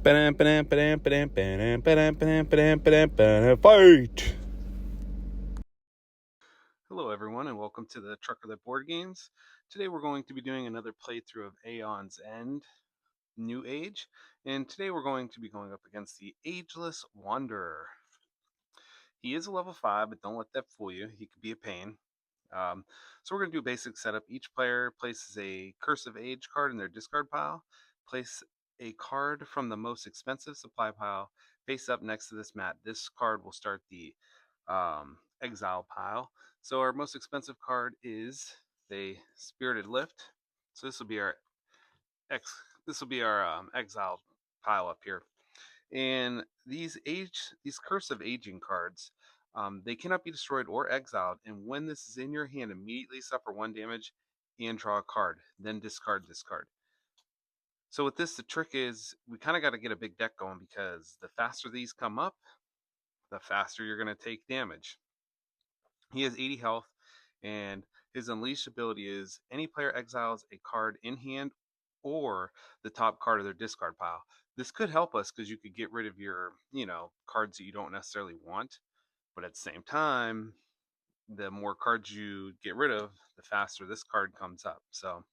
Fight! Hello everyone and welcome to the Trucker That Board Games. Today we're going to be doing another playthrough of Aeon's End, New Age, and today we're going to be going up against the Ageless Wanderer. He is a level 5, but don't let that fool you, he could be a pain. So we're going to do a basic setup. Each player places a Curse of Age card in their discard pile, place a card from the most expensive supply pile face up next to this mat. This card will start the exile pile. So our most expensive card is the Spirited Lift. So this will be our exile pile up here. And these Curse of Aging cards, they cannot be destroyed or exiled. And when this is in your hand, immediately suffer 1 damage and draw a card. Then discard this card. So with this, the trick is we kind of got to get a big deck going because the faster these come up, the faster you're going to take damage. He has 80 health, and his Unleash ability is any player exiles a card in hand or the top card of their discard pile. This could help us because you could get rid of your, cards that you don't necessarily want. But at the same time, the more cards you get rid of, the faster this card comes up. So,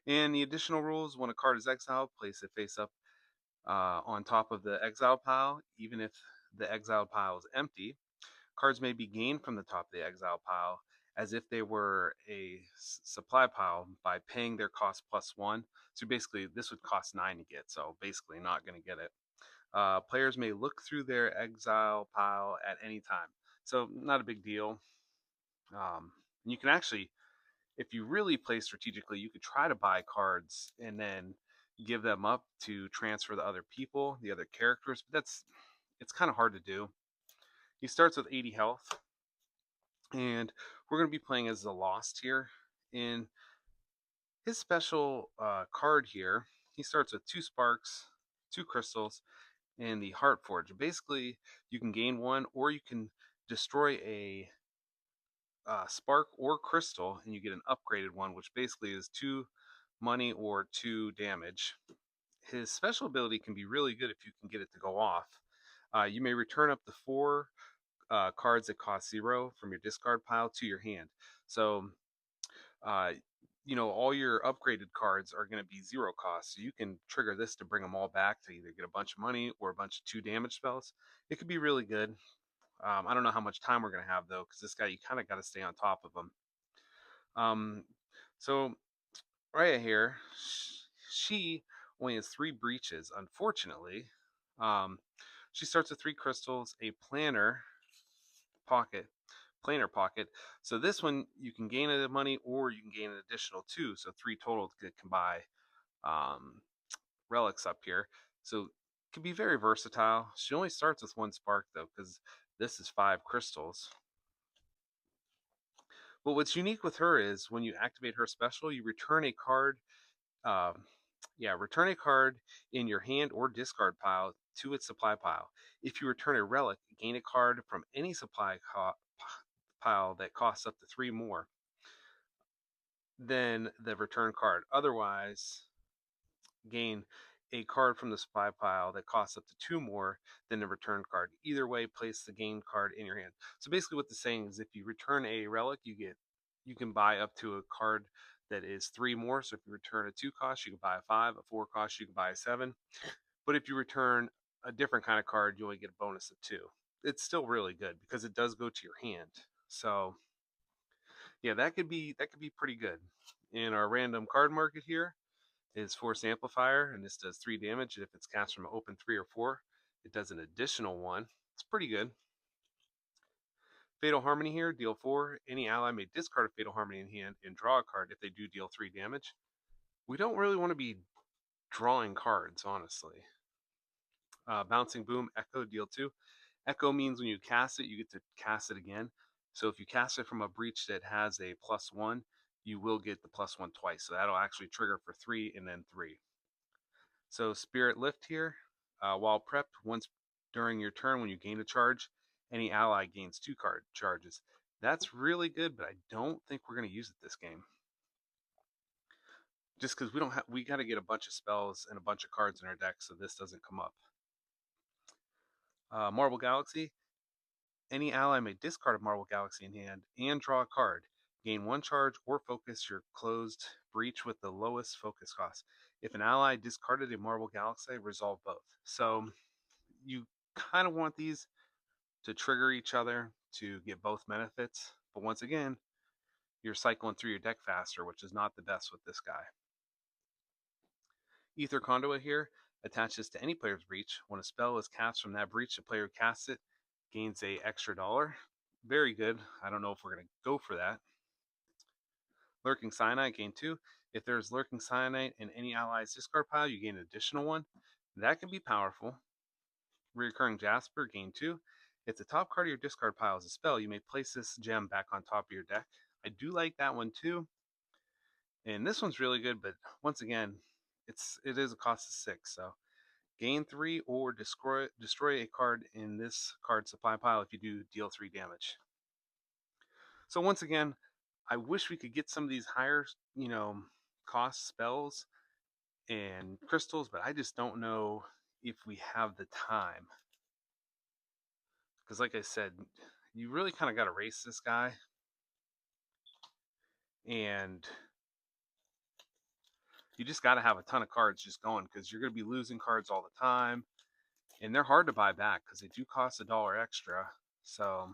and the additional rules: when a card is exiled, place it face up on top of the exiled pile, even if the exiled pile is empty. Cards may be gained from the top of the exile pile as if they were a supply pile by paying their cost +1. So basically, this would cost 9 to get, so basically not going to get it. Players may look through their exile pile at any time, so not a big deal. You can actually, if you really play strategically, you could try to buy cards and then give them up to transfer to other people, the other characters, but it's kind of hard to do. He starts with 80 health, and we're going to be playing as the Lost here. In his special card here, he starts with 2 sparks, 2 crystals, and the Heart Forge. Basically, you can gain 1, or you can destroy a spark or crystal, and you get an upgraded one, which basically is 2 money or 2 damage. His special ability can be really good if you can get it to go off. You may return up to 4 cards that cost 0 from your discard pile to your hand. So, all your upgraded cards are going to be 0 cost. So you can trigger this to bring them all back to either get a bunch of money or a bunch of 2 damage spells. It could be really good. I don't know how much time we're going to have, though, because this guy, you kind of got to stay on top of him. So, Rhia here, she only has 3 breaches, unfortunately. She starts with 3 crystals, a planar pocket. So this one, you can gain a money or you can gain an additional 2. So 3 total can buy relics up here. So it can be very versatile. She only starts with 1 spark, though, because this is 5 crystals. But what's unique with her is when you activate her special, you return a card. Return a card in your hand or discard pile to its supply pile. If you return a relic, gain a card from any supply pile that costs up to 3 more than the return card. Otherwise, gain a card from the supply pile that costs up to 2 more than the return card. Either way, place the gained card in your hand. So basically what the saying is, if you return a relic, you can buy up to a card that is 3 more. So if you return a 2 cost, you can buy a 5, a 4 cost, you can buy a 7. But if you return a different kind of card, you only get a bonus of 2. It's still really good because it does go to your hand. So yeah, that could be pretty good. In our random card market here is Force Amplifier, and this does 3 damage. If it's cast from an open 3 or 4, it does an additional 1. It's pretty good. Fatal Harmony here, deal 4. Any ally may discard a Fatal Harmony in hand and draw a card if they do deal 3 damage. We don't really want to be drawing cards, honestly. Bouncing Boom, Echo, deal 2. Echo means when you cast it, you get to cast it again. So if you cast it from a breach that has a +1, you will get the +1 twice. So that'll actually trigger for 3 and then 3. So Spirit Lift here, while prepped, once during your turn when you gain a charge, any ally gains 2 card charges. That's really good, but I don't think we're going to use it this game. just because we got to get a bunch of spells and a bunch of cards in our deck so this doesn't come up. Marble Galaxy. Any ally may discard a Marble Galaxy in hand and draw a card. Gain 1 charge or focus your closed breach with the lowest focus cost. If an ally discarded a Marble Galaxy, resolve both. So you kind of want these to trigger each other to get both benefits. But once again, you're cycling through your deck faster, which is not the best with this guy. Ether Conduit here attaches to any player's breach. When a spell is cast from that breach, the player who casts it gains a extra $1. Very good. I don't know if we're going to go for that. Lurking Cyanite, gain 2. If there's Lurking Cyanite in any ally's discard pile, you gain an additional 1. That can be powerful. Reoccurring Jasper, gain 2. If the top card of your discard pile is a spell, you may place this gem back on top of your deck. I do like that one too. And this one's really good, but once again, it is a cost of 6, so gain 3 or destroy a card in this card supply pile if you do deal 3 damage. So once again, I wish we could get some of these higher, cost spells and crystals, but I just don't know if we have the time. Because like I said, you really kind of got to race this guy. And you just got to have a ton of cards just going because you're going to be losing cards all the time. And they're hard to buy back because they do cost $1 extra. So,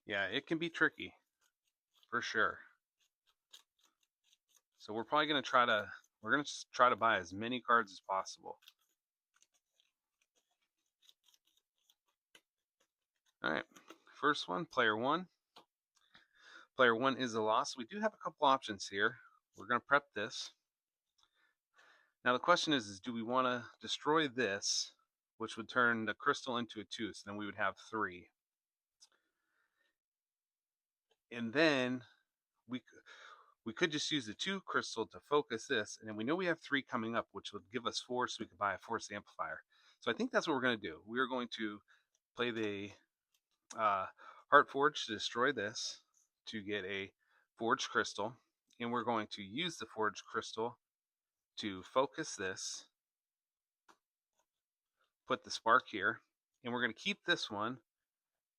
yeah, it can be tricky for sure. So we're probably going to try to buy as many cards as possible. All right, first one, player 1. Player 1 is a loss. We do have a couple options here. We're going to prep this. Now the question is do we want to destroy this, which would turn the crystal into a 2, so then we would have 3. And then we could just use the 2 crystal to focus this, and then we know we have 3 coming up, which would give us 4, so we could buy a force amplifier. So I think that's what we're going to do. We are going to play the Heart Forge to destroy this to get a forged crystal, and we're going to use the forged crystal to focus this, put the spark here, and we're going to keep this one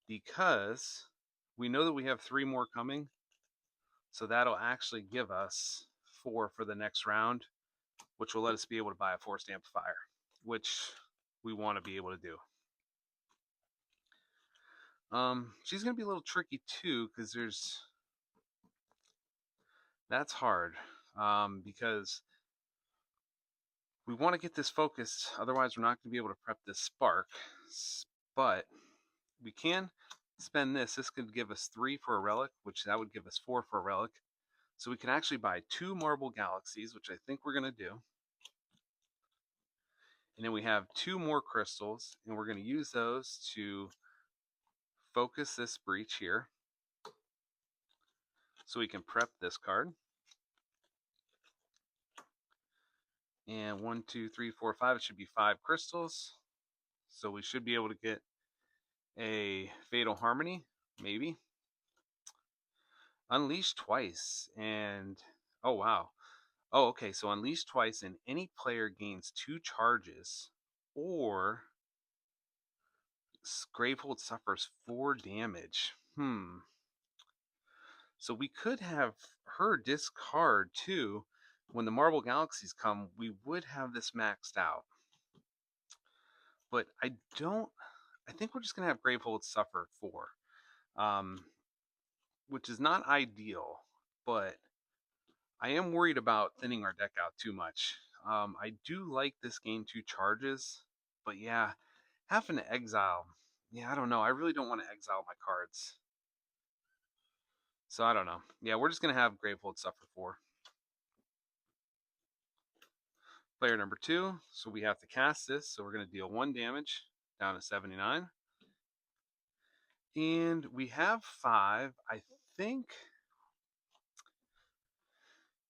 because we know that we have 3 more coming, so that'll actually give us 4 for the next round, which will let us be able to buy a forced amplifier, which we want to be able to do. She's going to be a little tricky too because that's hard because we want to get this focused, otherwise we're not going to be able to prep this spark. But we can spend this. This could give us 3 for a relic, which that would give us 4 for a relic. So we can actually buy 2 Marble Galaxies, which I think we're going to do. And then we have 2 more crystals, and we're going to use those to focus this breach here. So we can prep this card. And 1, 2, 3, 4, 5. It should be 5 crystals. So we should be able to get a Fatal Harmony, maybe. Unleash twice, and oh wow. Oh, okay, so unleash twice, and any player gains 2 charges, or Gravehold suffers 4 damage. So we could have her discard too. When the Marble Galaxies come, we would have this maxed out. But I think we're just going to have Gravehold suffer 4. Which is not ideal, but I am worried about thinning our deck out too much. I do like this gain 2 charges, but yeah, having to exile. Yeah, I don't know. I really don't want to exile my cards. So I don't know. Yeah, we're just going to have Gravehold suffer 4. Player number 2. So we have to cast this. So we're going to deal 1 damage down to 79. And we have 5. I think.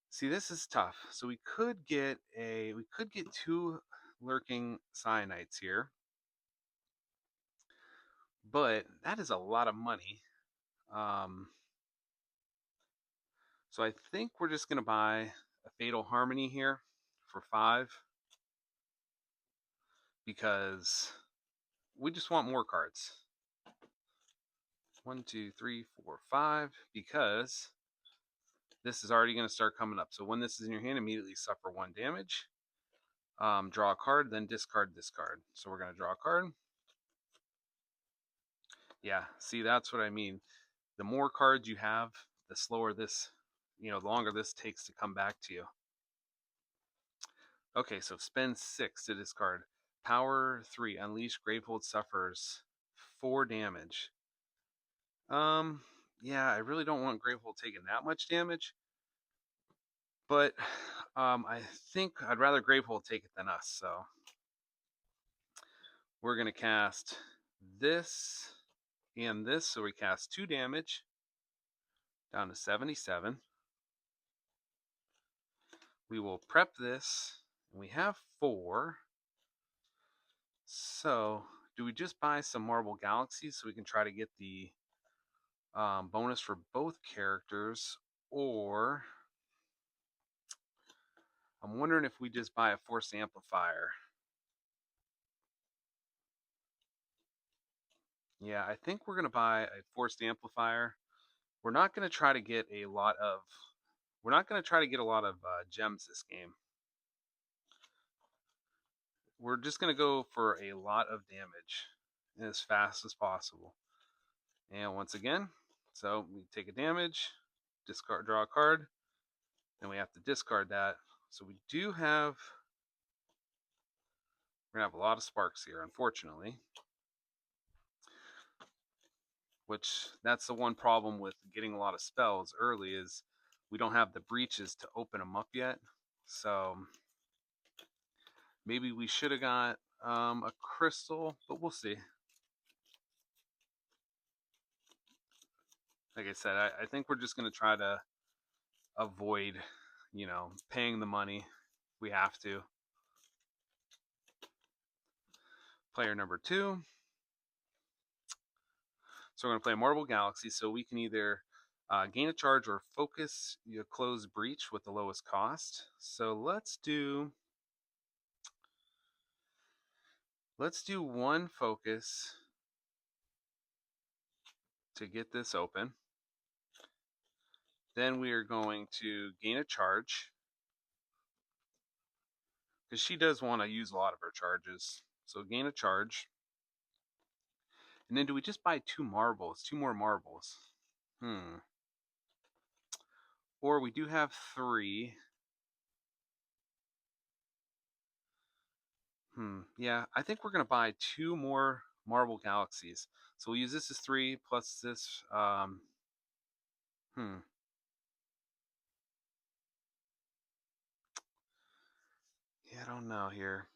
See, this is tough. So we could get 2 lurking cyanites here. But that is a lot of money. So I think we're just going to buy a Fatal Harmony here for 5 because we just want more cards. 1, 2, 3, 4, 5 because this is already going to start coming up. So when this is in your hand, immediately suffer 1 damage. Draw a card, then discard this card. So we're going to draw a card. Yeah, see, that's what I mean. The more cards you have, the slower this, the longer this takes to come back to you. Okay, so spend 6 to discard. Power 3, unleash Gravehold suffers 4 damage. Yeah, I really don't want Gravehold taking that much damage. But I think I'd rather Gravehold take it than us, so we're going to cast this and this, so we cast 2 damage down to 77. We will prep this, and we have 4. So, do we just buy some Marble Galaxies so we can try to get the bonus for both characters, or I'm wondering if we just buy a Force Amplifier. Yeah, I think we're going to buy a Forced Amplifier. We're not going to try to get a lot of gems this game. We're just going to go for a lot of damage as fast as possible. And once again, so we take a damage, draw a card, then we have to discard that. So we do have, we're going to have a lot of sparks here, unfortunately. Which, that's the one problem with getting a lot of spells early, is we don't have the breaches to open them up yet. So maybe we should have got a crystal, but we'll see. Like I said, I think we're just going to try to avoid, paying the money. We have to. Player number 2. So we're going to play Marble Galaxy, so we can either gain a charge or focus your closed breach with the lowest cost. So let's do 1 focus to get this open. Then we are going to gain a charge, because she does want to use a lot of her charges. So gain a charge. And then do we just buy 2 marbles? 2 more marbles. Or we do have 3. Yeah, I think we're going to buy 2 more Marble Galaxies. So we'll use this as 3 plus this. Yeah, I don't know here.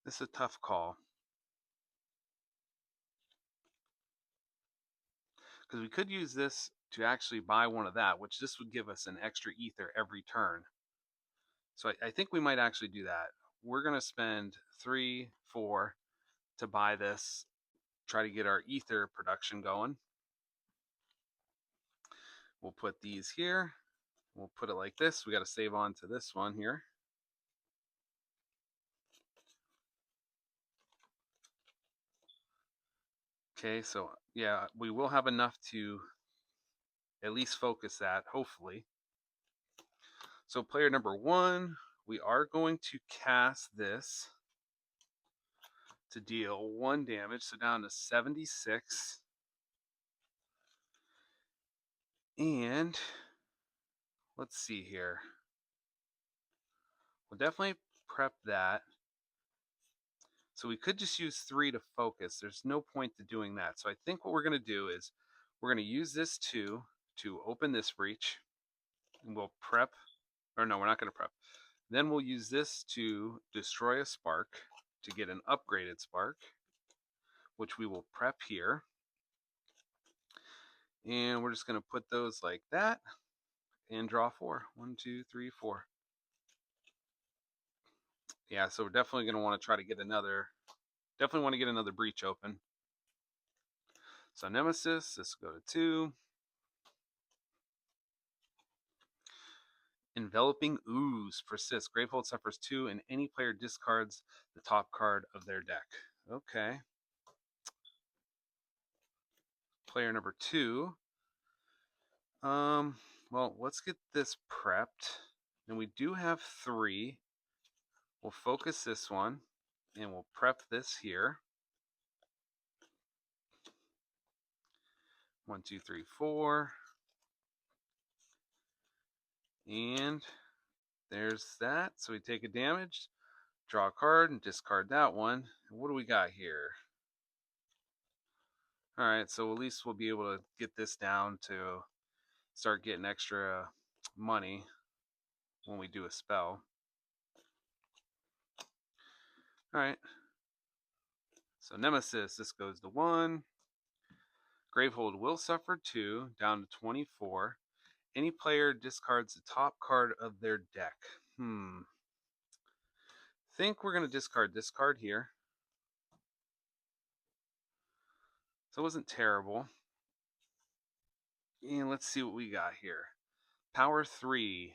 This is a tough call. Because we could use this to actually buy one of that, which this would give us an extra ether every turn. So I think we might actually do that. We're going to spend 3, 4 to buy this, try to get our ether production going. We'll put these here. We'll put it like this. We got to save on to this one here. Okay, so yeah, we will have enough to at least focus that, hopefully. So player number 1, we are going to cast this to deal 1 damage, so down to 76. And let's see here. We'll definitely prep that. So we could just use 3 to focus. There's no point to doing that. So I think what we're going to do is we're going to use this 2 to open this breach. And we'll prep. Or no, we're not going to prep. Then we'll use this to destroy a spark to get an upgraded spark, which we will prep here. And we're just going to put those like that and draw 4. 1, 2, 3, 4. Yeah, so we're definitely going to want to try to get another Definitely want to get another breach open. So Nemesis, this will go to 2. Enveloping Ooze persists. Gravehold suffers 2, and any player discards the top card of their deck. Okay. Player number 2. Well, let's get this prepped. And we do have 3. We'll focus this one, and we'll prep this here. 1, 2, 3, 4. And there's that. So we take a damage, draw a card, and discard that one. And what do we got here? Alright, so at least we'll be able to get this down to start getting extra money when we do a spell. Alright. So Nemesis, this goes to 1. Gravehold will suffer 2, down to 24. Any player discards the top card of their deck. Think we're going to discard this card here. So it wasn't terrible. And let's see what we got here. Power 3.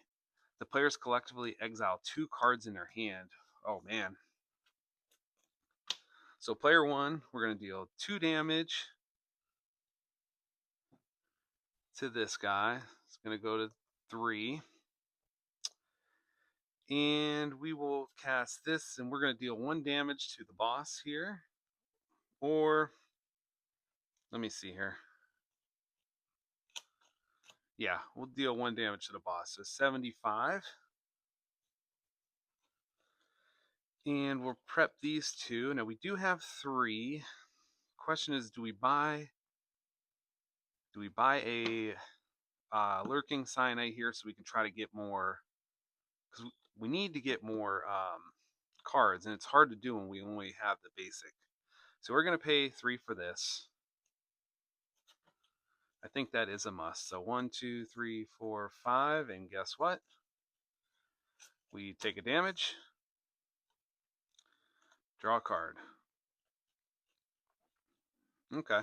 The players collectively exile 2 cards in their hand. Oh, man. So player 1, we're going to deal 2 damage to this guy. It's going to go to 3. And we will cast this, and we're going to deal 1 damage to the boss here. Or, let me see here. Yeah, we'll deal 1 damage to the boss. So 75. And we'll prep these 2. Now we do have 3. Question is, do we buy a lurking cyanite here so we can try to get more? Because we need to get more cards, and it's hard to do when we only have the basic. So we're going to pay 3 for this. I think that is a must. So 1, 2, 3, 4, 5, and guess what? We take a damage, draw a card. Okay.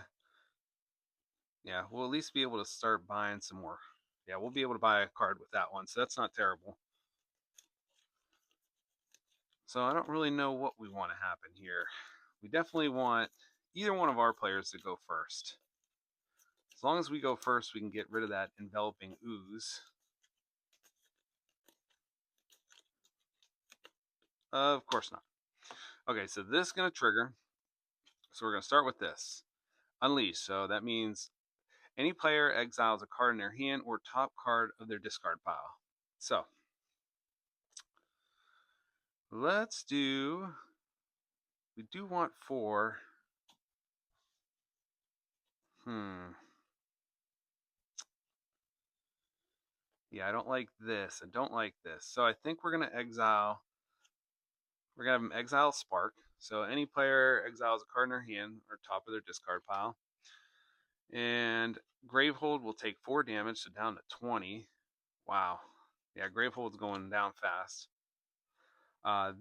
Yeah, we'll at least be able to start buying some more. Yeah, we'll be able to buy a card with that one, so that's not terrible. So I don't really know what we want to happen here. We definitely want either one of our players to go first. As long as we go first, we can get rid of that enveloping ooze. Of course not. Okay, so this is going to trigger. So we're going to start with this. Unleash. So that means any player exiles a card in their hand or top card of their discard pile. So let's do. We do want 4. Yeah, I don't like this. I don't like this. So I think we're going to exile. We're going to have them exile Spark. So any player exiles a card in their hand or top of their discard pile. And Gravehold will take 4 damage, so down to 20. Wow. Yeah, Gravehold's going down fast.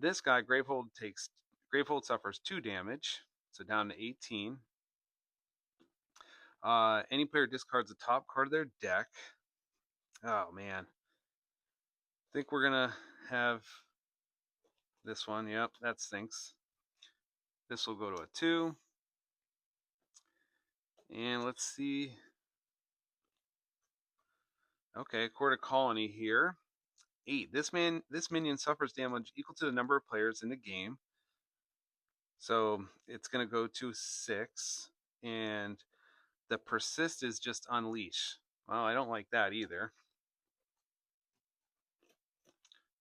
This guy, Gravehold suffers 2 damage, so down to 18. Any player discards the top card of their deck. Oh, man. I think we're going to have this one. Yep, that stinks. This will go to a 2. And let's see. Okay, Court of Colony here. 8. This minion suffers damage equal to the number of players in the game. So it's going to go to 6. And the persist is just unleash. Well, I don't like that either.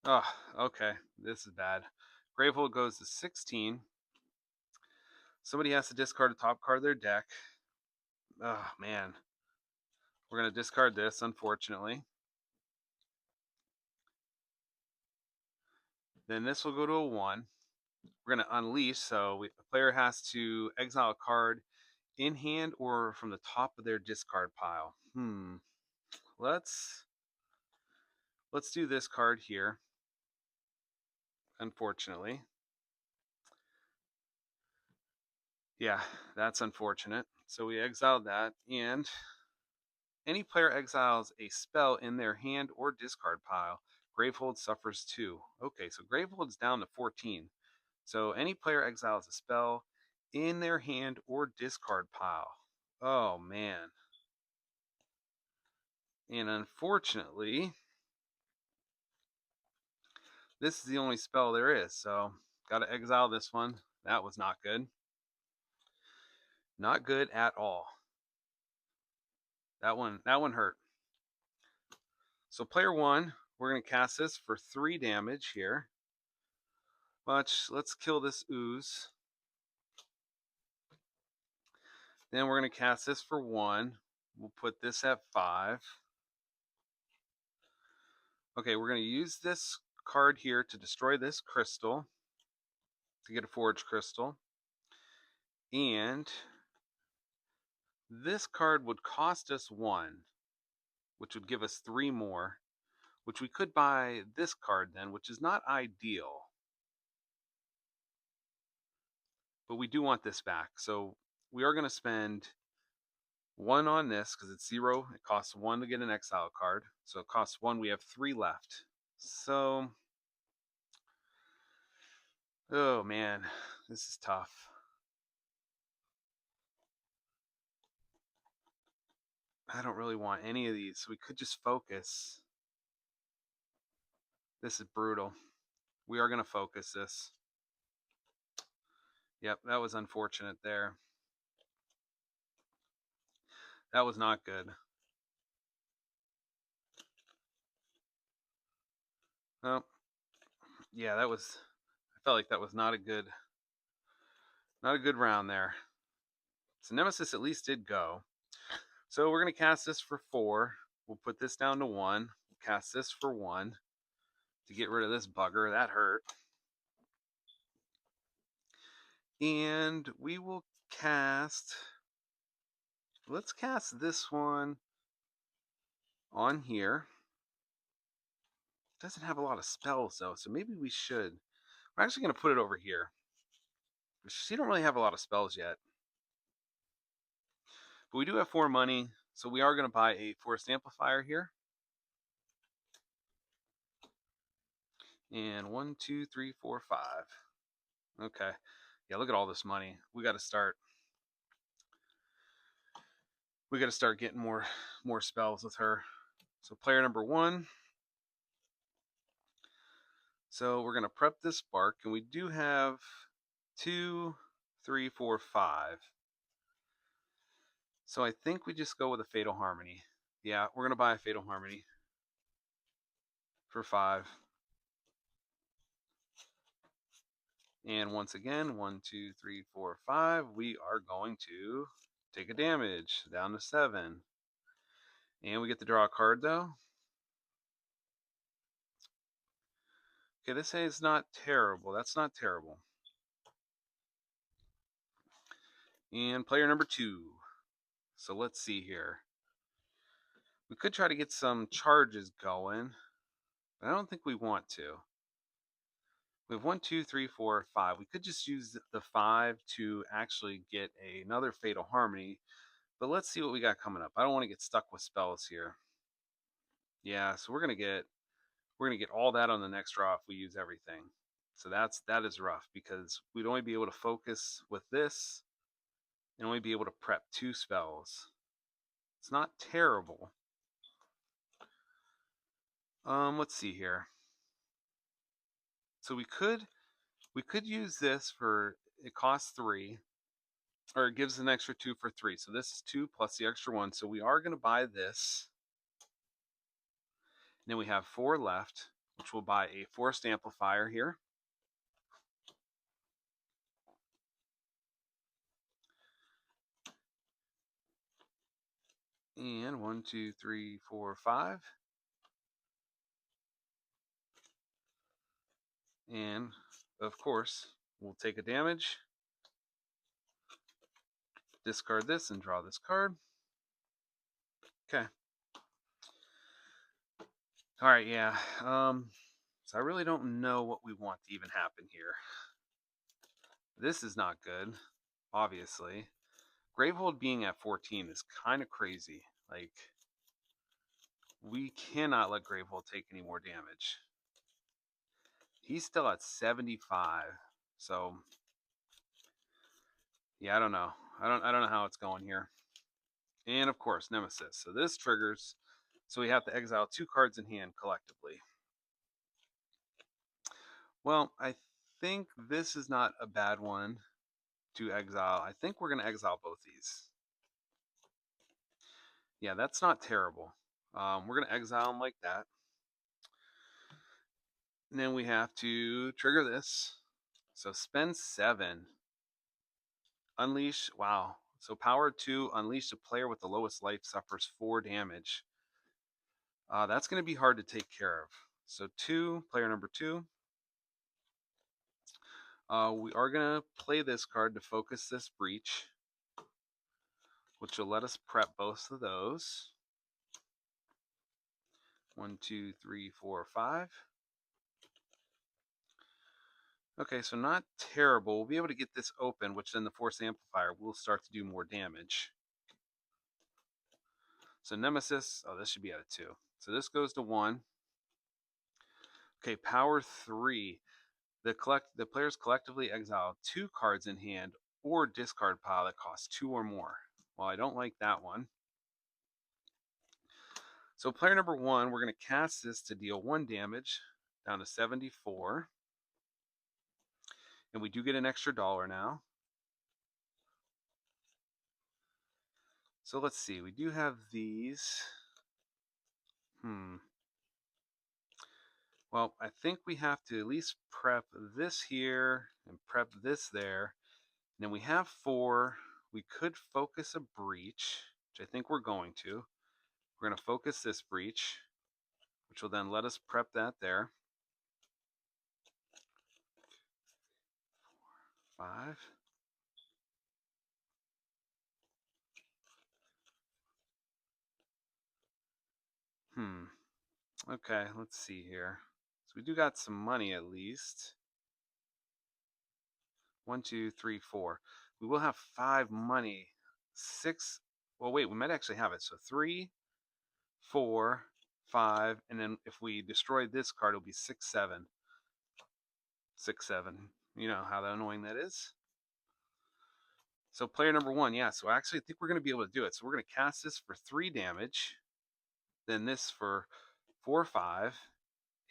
Oh, okay. This is bad. Gravehold goes to 16. Somebody has to discard a top card of their deck. Oh, man. We're going to discard this, unfortunately. Then this will go to a 1. We're going to unleash, so the player has to exile a card in hand or from the top of their discard pile. Let's do this card here. Unfortunately. Yeah, that's unfortunate. So we exiled that, and any player exiles a spell in their hand or discard pile. Gravehold suffers 2. Okay, so Gravehold's down to 14. So any player exiles a spell in their hand or discard pile. Oh man. And unfortunately, this is the only spell there is. So got to exile this one. That was not good. Not good at all. That one hurt. So player 1, we're going to cast this for 3 damage here. Let's kill this ooze. Then we're going to cast this for 1. We'll put this at 5. Okay, we're going to use this card here to destroy this crystal to get a forge crystal. And this card would cost us 1, which would give us 3 more, which we could buy this card then, which is not ideal. But we do want this back. So we are going to spend 1 on this because it's 0. It costs 1 to get an exile card. So it costs 1. We have 3 left. So, oh man, this is tough. I don't really want any of these. So we could just focus. This is brutal. We are going to focus this. Yep, that was unfortunate there. That was not good. Oh, yeah, I felt like that was not a good round there. So Nemesis at least did go. So we're going to cast this for 4. We'll put this down to 1. We'll cast this for 1 to get rid of this bugger. That hurt. And we will cast... Let's cast this one on here. It doesn't have a lot of spells, though, so maybe we should. We're actually going to put it over here. She don't really have a lot of spells yet. But we do have 4 money, so we are going to buy a forced amplifier here. And 1, 2, 3, 4, 5. Okay. Yeah, look at all this money. We got to start getting more spells with her. So player number 1. So we're going to prep this spark, and we do have 2, 3, 4, 5. So I think we just go with a Fatal Harmony. Yeah, we're going to buy a Fatal Harmony for 5. And once again, 1, 2, 3, 4, 5. We are going to take a damage down to 7. And we get to draw a card, though. Okay, this is not terrible. That's not terrible. And player number 2. So let's see here. We could try to get some charges going, but I don't think we want to. We have 1, 2, 3, 4, 5. We could just use the 5 to actually get another Fatal Harmony, but let's see what we got coming up. I don't want to get stuck with spells here. Yeah, so we're gonna get all that on the next draw if we use everything. So that is rough because we'd only be able to focus with this and only be able to prep 2 spells. It's not terrible. Let's see here. So we could use this for, it costs 3, or it gives an extra 2 for 3. So this is 2 plus the extra 1. So we are going to buy this. And then we have 4 left, which will buy a forced amplifier here. And 1, 2, 3, 4, 5. And of course, we'll take a damage, discard this, and draw this card. Okay. All right, yeah. So I really don't know what we want to even happen here. This is not good. obviously. Gravehold being at 14 is kind of crazy. Like, we cannot let Gravehold take any more damage. He's still at 75. So, yeah, I don't know. I don't know how it's going here. And of course, Nemesis. So this triggers. So we have to exile 2 cards in hand collectively. Well, I think this is not a bad one to exile. I think we're going to exile both these. Yeah, that's not terrible. We're going to exile them like that. And then we have to trigger this. So spend 7. Unleash. Wow. So power 2. Unleash a player with the lowest life suffers 4 damage. That's going to be hard to take care of. So 2, player number 2. We are going to play this card to focus this breach, which will let us prep both of those. 1, 2, 3, 4, 5. Okay, so not terrible. We'll be able to get this open, which then the Force Amplifier will start to do more damage. So Nemesis, oh, this should be at a 2. So this goes to 1. Okay, power 3. The players collectively exile 2 cards in hand or discard pile that costs 2 or more. Well, I don't like that one. So player number 1, we're going to cast this to deal 1 damage down to 74. And we do get an extra $1 now. So let's see. We do have these. Well, I think we have to at least prep this here and prep this there. And then we have 4. We could focus a breach, which I think we're going to. We're going to focus this breach, which will then let us prep that there. 5. Okay, let's see here. So we do got some money at least. 1, 2, 3, 4. We will have 5 money. 6. Well, wait, we might actually have it. So 3, 4, 5, and then if we destroy this card, it'll be 6, 7. 6, 7. You know how annoying that is. So player number 1, yeah. So actually, I think we're going to be able to do it. So we're going to cast this for 3 damage. Then this for 4, 5,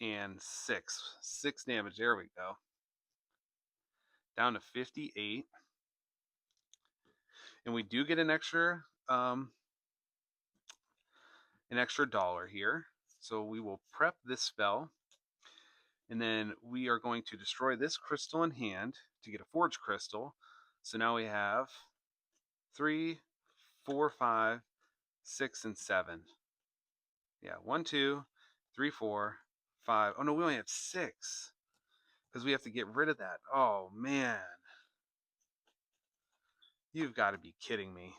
and 6. 6 damage. There we go. Down to 58. And we do get an extra $1 here. So we will prep this spell. And then we are going to destroy this crystal in hand to get a forge crystal. So now we have 3, 4, 5, 6, and 7. Yeah, 1, 2, 3, 4, 5. Oh no, we only have 6 because we have to get rid of that. Oh man, you've got to be kidding me.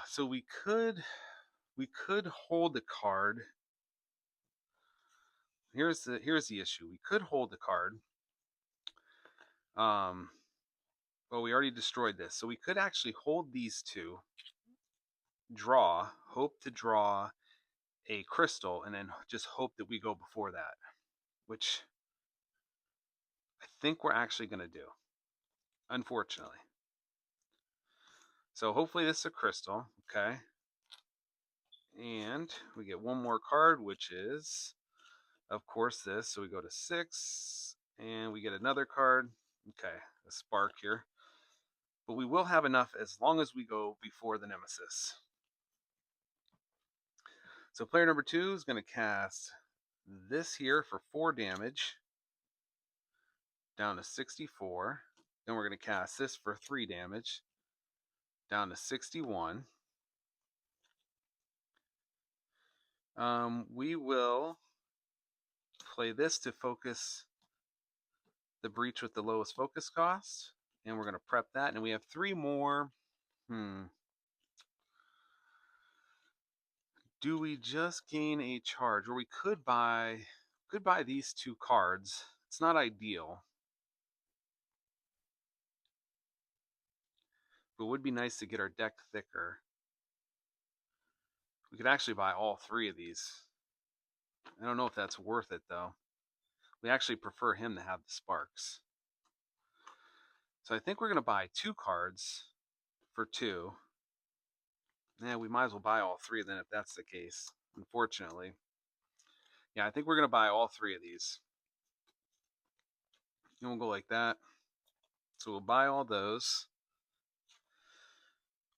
So we could hold the card. Here's the issue. We could hold the card. Well, we already destroyed this, so we could actually hold these 2. Hope to draw a crystal, and then just hope that we go before that, which I think we're actually going to do, unfortunately. So hopefully this is a crystal, okay? And we get one more card, which is, of course, this. So we go to 6, and we get another card. Okay, a spark here. But we will have enough as long as we go before the Nemesis. So player number 2 is going to cast this here for 4 damage down to 64. Then we're going to cast this for 3 damage down to 61. We will play this to focus the breach with the lowest focus cost. And we're going to prep that. And we have 3 more. Do we just gain a charge? Or we could buy these 2 cards. It's not ideal. But it would be nice to get our deck thicker. We could actually buy all 3 of these. I don't know if that's worth it, though. We actually prefer him to have the sparks. So I think we're going to buy 2 cards for 2. Yeah, we might as well buy all 3 then if that's the case, unfortunately. Yeah, I think we're going to buy all 3 of these. And we'll go like that. So we'll buy all those.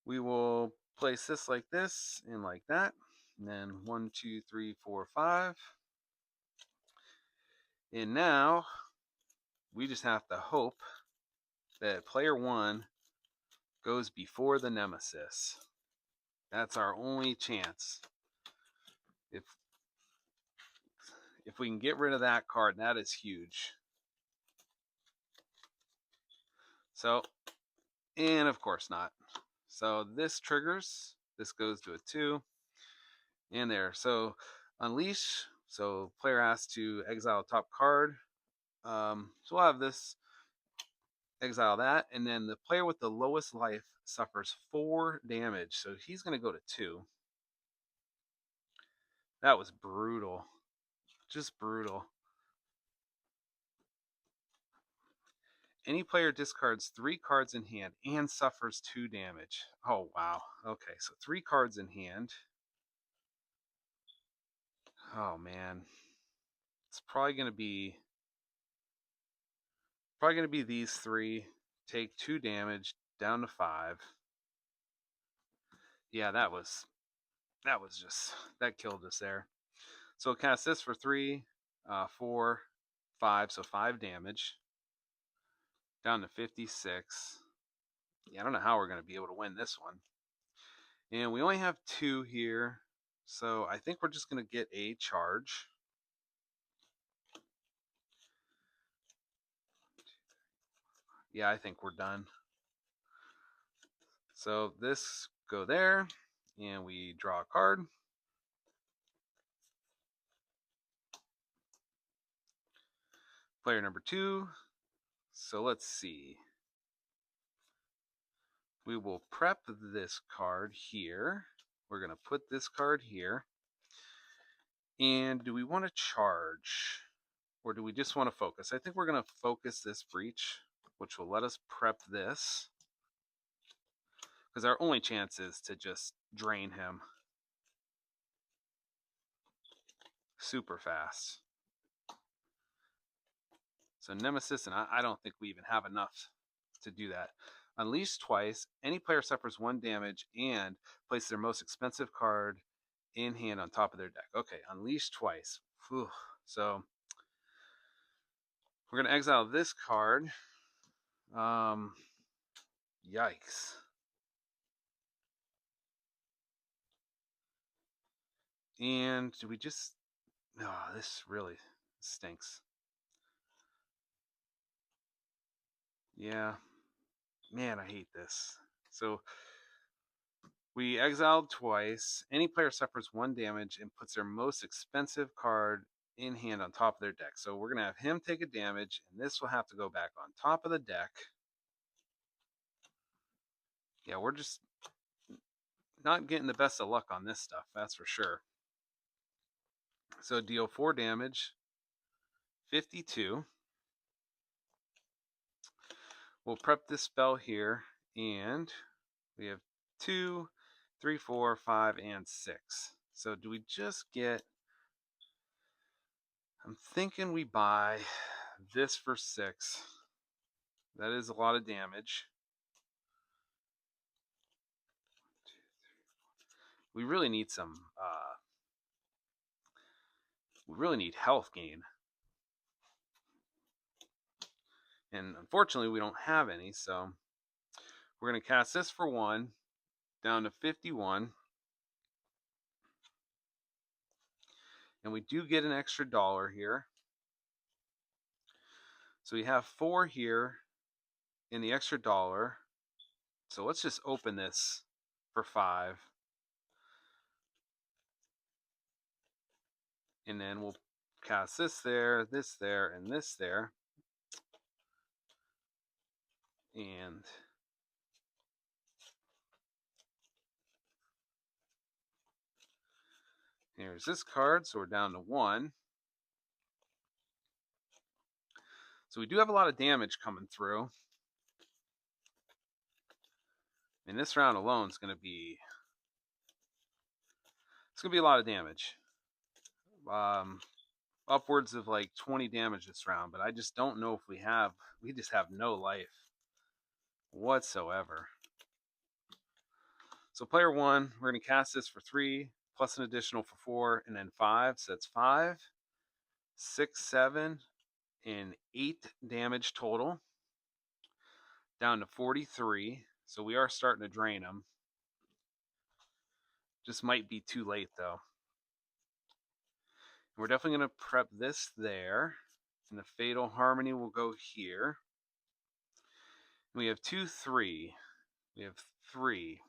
We will place this like this and like that. And then 1, 2, 3, 4, 5. And now we just have to hope that player 1 goes before the Nemesis. That's our only chance. If we can get rid of that card, that is huge. So, and of course not. So this triggers. This goes to a 2. And there. So unleash. So player has to exile top card. So we'll have this. Exile that. And then the player with the lowest life suffers 4 damage. So he's going to go to 2. That was brutal. Just brutal. Any player discards 3 cards in hand and suffers 2 damage. Oh, wow. Okay, so 3 cards in hand. Oh, man. It's probably going to be these 3. Take 2 damage, down to 5. Yeah, that killed us there. So we'll cast this for 3, 4, 5, so 5 damage. Down to 56. Yeah, I don't know how we're going to be able to win this one. And we only have 2 here. So I think we're just going to get a charge. Yeah, I think we're done. So this go there. And we draw a card. Player number 2. So let's see. We will prep this card here. We're going to put this card here. And do we want to charge? Or do we just want to focus? I think we're going to focus this breach, which will let us prep this. Because our only chance is to just drain him super fast. So Nemesis, and I don't think we even have enough to do that. Unleash twice. Any player suffers 1 damage and place their most expensive card in hand on top of their deck. Okay, unleash twice. Whew. So we're going to exile this card. Yikes. And do we just... Oh, this really stinks. Yeah. Man, I hate this. So we exiled twice. Any player suffers 1 damage and puts their most expensive card in hand on top of their deck. So we're going to have him take a damage, and this will have to go back on top of the deck. Yeah, we're just not getting the best of luck on this stuff, that's for sure. So deal 4 damage, 52. We'll prep this spell here, and we have 2, 3, 4, 5, and 6. So do we just get... I'm thinking we buy this for 6. That is a lot of damage. We really need some... we really need health gain. And unfortunately, we don't have any, so we're going to cast this for 1, down to 51. And we do get an extra $1 here. So we have 4 here in the extra $1. So let's just open this for 5. And then we'll cast this there, and this there. And Here's this card, so we're down to 1. So we do have a lot of damage coming through. And this round alone is going to be... It's going to be a lot of damage. Upwards of like 20 damage this round, but I just don't know if we have... We just have no life whatsoever. So player 1, we're going to cast this for 3, plus an additional for 4, and then 5. So that's 5, 6, 7, and 8 damage total. Down to 43. So we are starting to drain them. Just might be too late though. We're definitely going to prep this there. And the Fatal Harmony will go here. We have 2, 3. We have 3.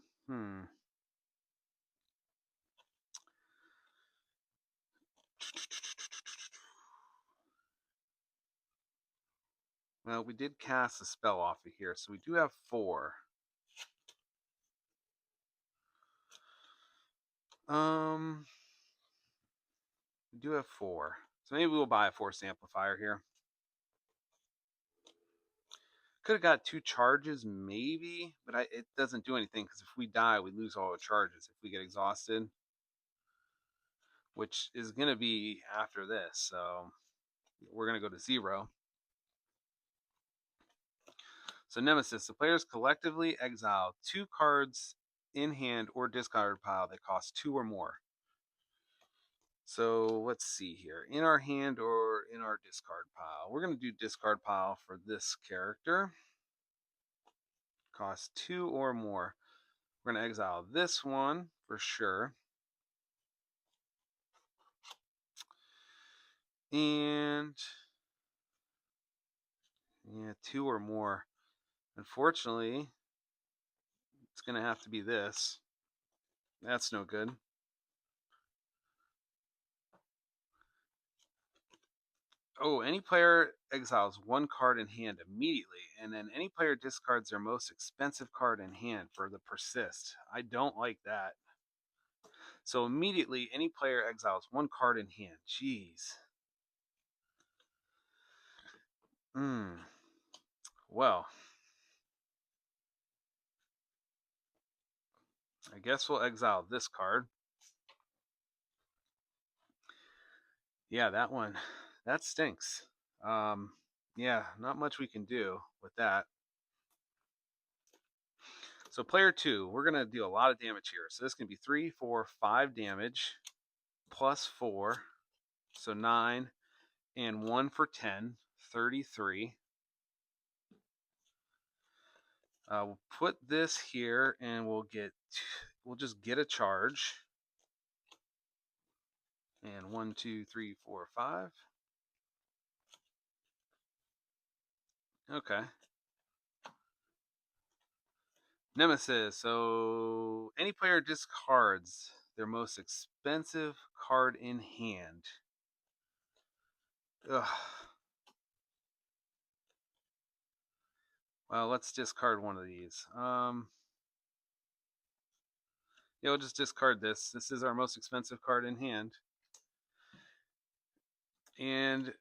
Well, we did cast a spell off of here, so we do have 4. We do have 4. So maybe we'll buy a Force Amplifier here. Could have got 2 charges, maybe, but it doesn't do anything because if we die, we lose all the charges if we get exhausted, which is going to be after this. So we're going to go to 0. So Nemesis, the players collectively exile 2 cards in hand or discard pile that cost 2 or more. So let's see here. In our hand or in our discard pile. We're going to do discard pile for this character. Cost 2 or more. We're going to exile this one for sure. And yeah, 2 or more. Unfortunately, it's going to have to be this. That's no good. Oh, any player exiles 1 card in hand immediately, and then any player discards their most expensive card in hand for the persist. I don't like that. So immediately, any player exiles 1 card in hand. Jeez. Well, I guess we'll exile this card. Yeah, that one. That stinks. Yeah, not much we can do with that. So player 2, we're going to do a lot of damage here. So this can be 3, 4, 5 damage, plus 4. So 9, and 1 for 10, 33. We'll put this here, and we'll just get a charge. And 1, 2, 3, 4, 5. Okay. Nemesis. So any player discards their most expensive card in hand. Ugh. Well, let's discard one of these. Yeah, we'll just discard this. This is our most expensive card in hand. And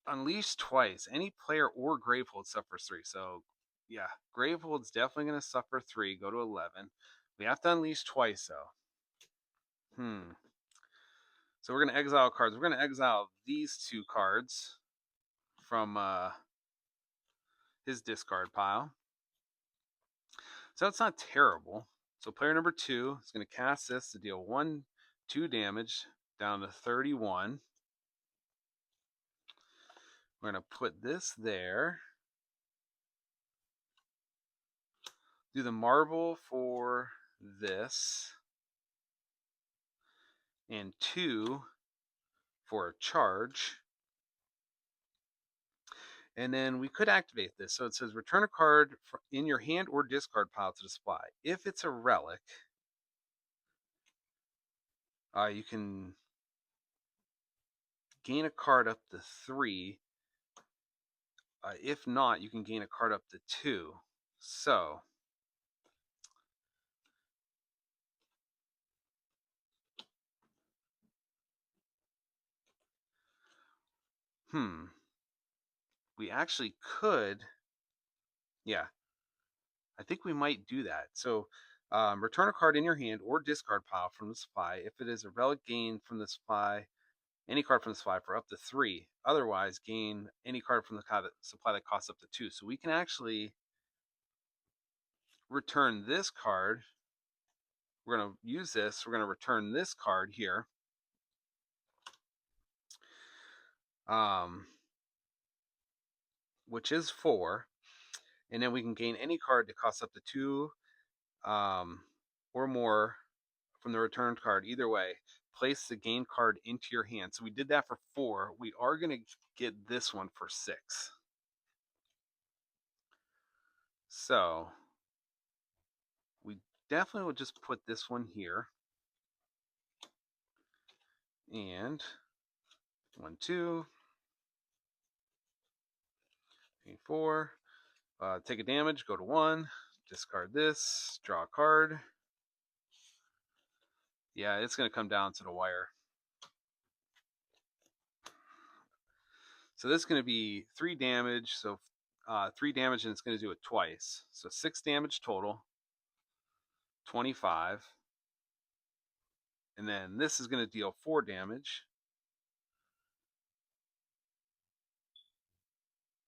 unleash twice. Any player or Gravehold suffers 3. So, yeah, Gravehold's definitely going to suffer 3. Go to 11. We have to unleash twice, though. So we're going to exile cards. We're going to exile these 2 cards from his discard pile. So that's not terrible. So player number 2 is going to cast this to deal 1, 2 damage down to 31. We're going to put this there. Do the marble for this. And 2 for a charge. And then we could activate this. So it says return a card in your hand or discard pile to display. If it's a relic, you can gain a card up to 3. If not, you can gain a card up to 2. So We actually could. Yeah, I think we might do that. So, return a card in your hand or discard pile from the supply. If it is a relic, gain from the supply any card from the supply for up to 3. Otherwise, gain any card from the supply that costs up to 2. So we can actually return this card. We're going to use this. We're going to return this card here. Which is 4. And then we can gain any card that costs up to 2 or more from the returned card. Either way, place the gain card into your hand. So we did that for 4. We are going to get this one for 6. So we definitely will just put this one here. And 1, 2, 3, 4. Take a damage, go to 1. Discard this, draw a card. Yeah, it's going to come down to the wire. So this is going to be 3 damage. So 3 damage, and it's going to do it twice. So 6 damage total, 25. And then this is going to deal 4 damage.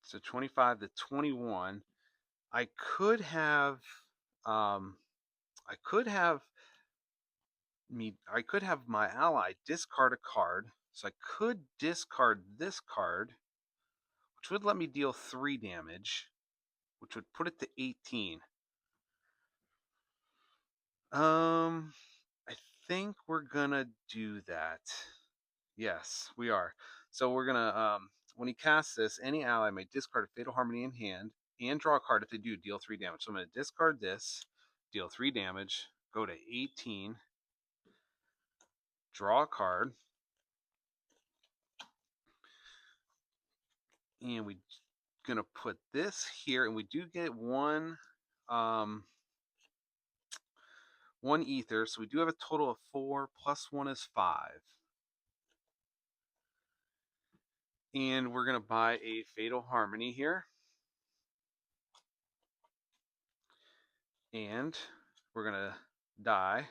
So 25 to 21. I could have my ally discard a card. So I could discard this card, which would let me deal 3 damage, which would put it to 18. I think we're gonna do that. Yes, we are. So we're gonna when he casts this, any ally may discard a Fatal Harmony in hand and draw a card. If they do, deal 3 damage. So I'm gonna discard this, deal 3 damage, go to 18, draw a card, and we gonna put this here, and we do get one ether, so we do have a total of 4 plus 1 is 5. And we're gonna buy a Fatal Harmony here, and we're gonna die.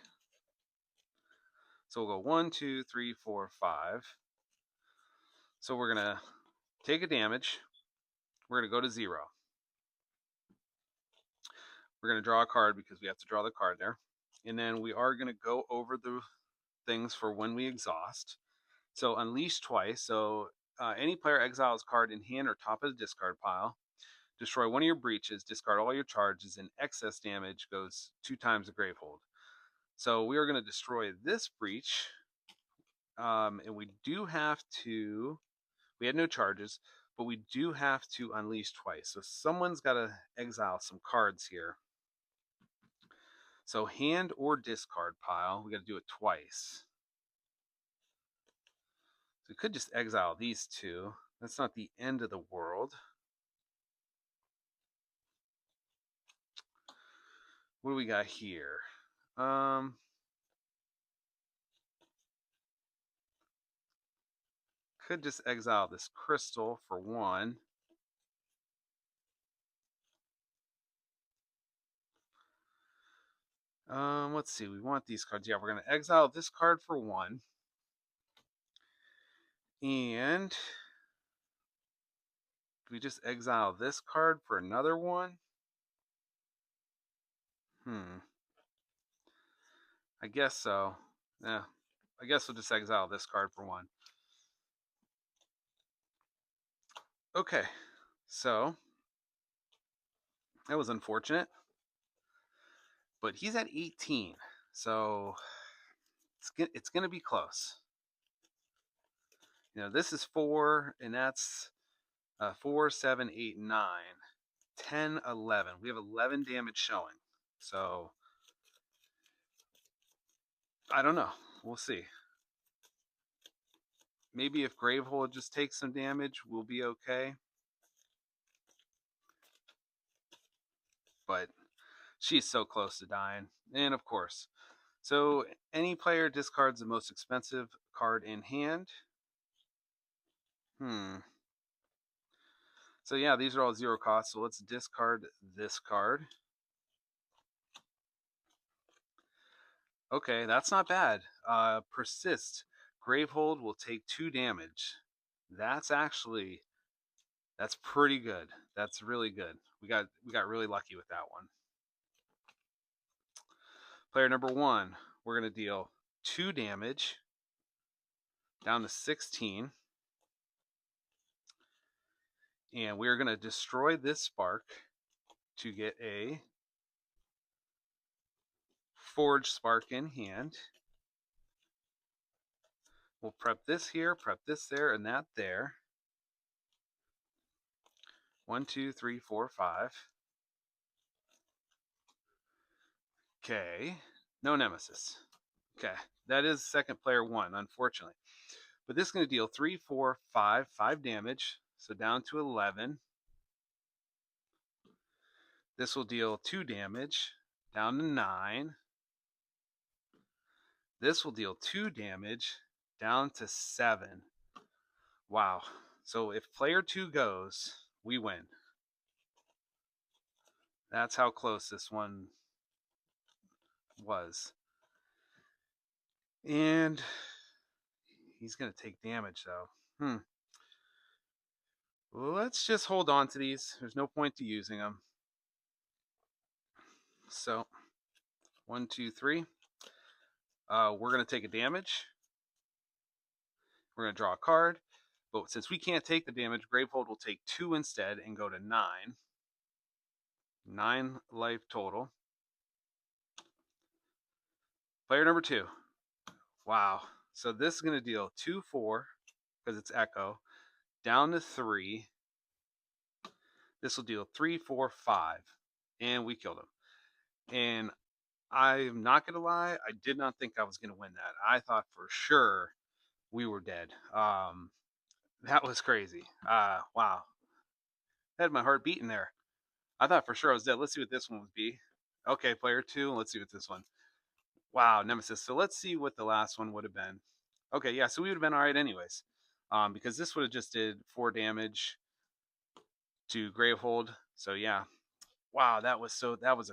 So we'll go 1, 2, 3, 4, 5. So we're gonna take a damage. We're gonna go to 0. We're gonna draw a card because we have to draw the card there. And then we are gonna go over the things for when we exhaust. So unleash twice. So any player exiles card in hand or top of the discard pile. Destroy one of your breaches. Discard all your charges, and excess damage goes 2 times the Gravehold. So we are going to destroy this breach, and we do have to. We had no charges, but we do have to unleash twice. So someone's got to exile some cards here. So hand or discard pile, we got to do it twice. So we could just exile these 2. That's not the end of the world. What do we got here? Could just exile this crystal for 1. Let's see. We want these cards. Yeah, we're going to exile this card for 1. And we just exile this card for another 1. I guess so. Yeah. I guess we'll just exile this card for 1. Okay. So that was unfortunate. But he's at 18. So it's going to be close. This is 4, and that's 4, 7, 8, 9, 10, 11. We have 11 damage showing. So I don't know. We'll see. Maybe if Gravehold just takes some damage, we'll be okay. But she's so close to dying. And of course. So any player discards the most expensive card in hand. So yeah, these are all 0 cost. So let's discard this card. Okay, that's not bad. Persist. Gravehold will take 2 damage. That's pretty good. That's really good. We got really lucky with that one. Player number 1, we're gonna deal 2 damage down to 16, and we're gonna destroy this spark to get a forge spark in hand. We'll prep this here, prep this there, and that there. 1, 2, 3, 4, 5. Okay. No nemesis. Okay. That is second player 1, unfortunately. But this is going to deal 3, 4, 5, 5 damage. So down to 11. This will deal 2 damage, down to 9. This will deal 2 damage, down to 7. Wow. So if player 2 goes, we win. That's how close this one was. And he's going to take damage, though. Let's just hold on to these. There's no point to using them. So, 1, 2, 3. We're going to take a damage. We're going to draw a card. But since we can't take the damage, Gravehold will take 2 instead and go to 9. 9 life total. Player number 2. Wow. So this is going to deal 2, 4, because it's Echo, down to 3. This will deal 3, 4, 5. And we killed him. And I'm not going to lie, I did not think I was going to win that. I thought for sure we were dead. That was crazy. Wow. I had my heart beating there. I thought for sure I was dead. Let's see what this one would be. Okay, player 2. Let's see what this one. Wow, Nemesis. So let's see what the last one would have been. Okay, yeah, so we would have been all right anyways. Because this would have just did 4 damage to Gravehold. So yeah. Wow, that was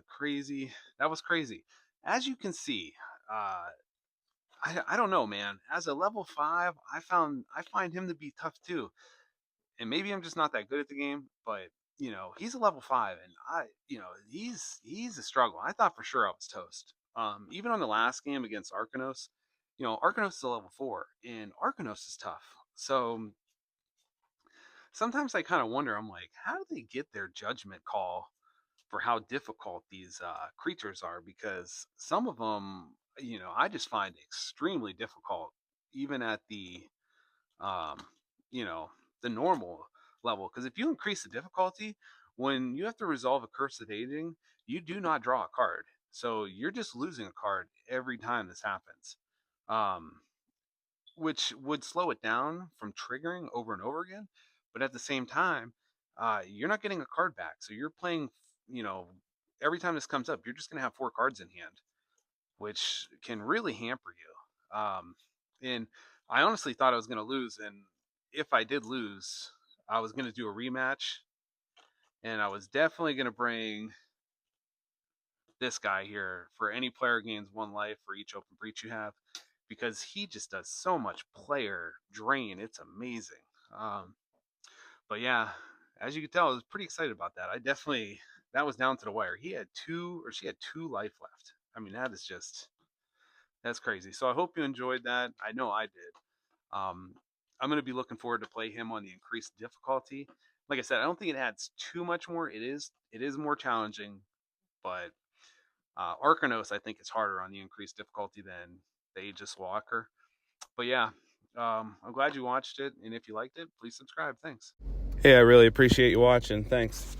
crazy. That was crazy. As you can see, I don't know, man. As a level 5, I find him to be tough too. And maybe I'm just not that good at the game, but he's a level 5, and he's a struggle. I thought for sure I was toast. Even on the last game against Arcanos, Arcanos is a level 4, and Arcanos is tough. So sometimes I kind of wonder, I'm like, how do they get their judgment call for how difficult these creatures are? Because some of them, I just find extremely difficult, even at um, you know, the normal level. Because if you increase the difficulty, when you have to resolve a curse of aging, you do not draw a card. So you're just losing a card every time this happens, um, which would slow it down from triggering over and over again. But at the same time, you're not getting a card back. So you're playing, you know, every time this comes up, you're just going to have 4 cards in hand, which can really hamper you. And I honestly thought I was going to lose. And if I did lose, I was going to do a rematch. And I was definitely going to bring this guy here for any player gains 1 life for each open breach you have, because he just does so much player drain. It's amazing. But yeah, as you can tell, I was pretty excited about that. That was down to the wire. He had 2, or she had 2 life left. I mean, that's crazy. So I hope you enjoyed that. I know I did. Um, I'm going to be looking forward to play him on the increased difficulty. Like I said, I don't think it adds too much more. It is more challenging, but Arcanos, I think, is harder on the increased difficulty than the Aegis Walker. But yeah, I'm glad you watched it, and if you liked it, please subscribe. Thanks. Hey, I really appreciate you watching. Thanks.